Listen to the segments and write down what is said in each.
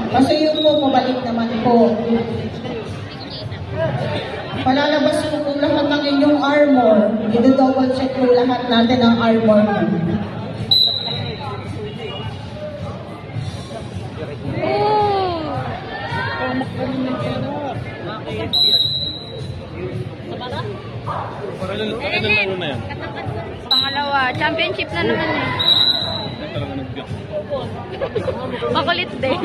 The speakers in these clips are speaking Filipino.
Kasi yun po, pabalik naman po. Palalabas po kung lahat ng inyong armor. I-double check po lahat natin ang armor mo. Pangalawa, championship na naman eh. Makulit din.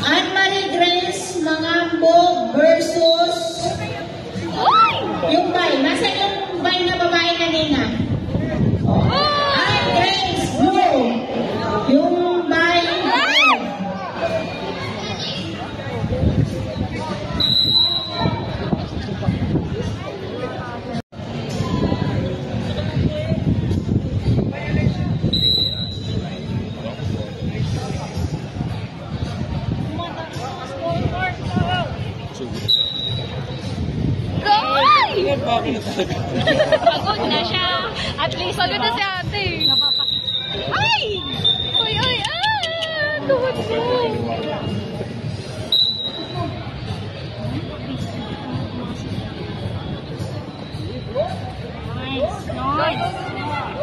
Anne-Marie Grace Mangambo versus yung bay. Nasa yung bay na babae kanina? Anne Grace, blue. Yung bay, red. Pagod na siya. At least, pagod na si ate. Ay! Uy, uy, tuhod ko. Nice, nice.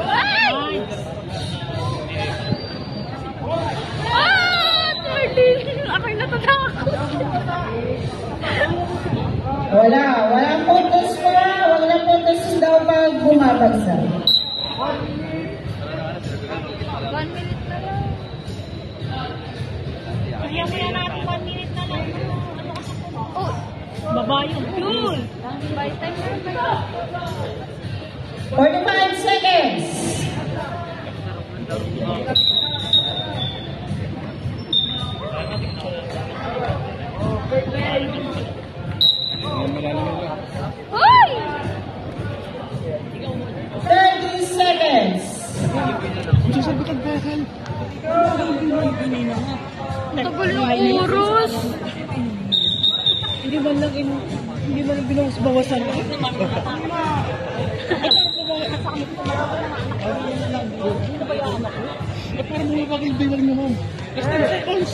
Ay! Turtle! Ako'y natatakot. Walang puntos pa. Walang puntos daw pag bumabagsak. 1 minute na lang. Kaya mo na natin 1 minute na lang. Oh! Babayong yun! By time na. 45 seconds. Hoy! 30 seconds. Tagal yung oras. Hindi man lang binawas-bawasan. Parang bumabagay yung bilang naman. 15 seconds.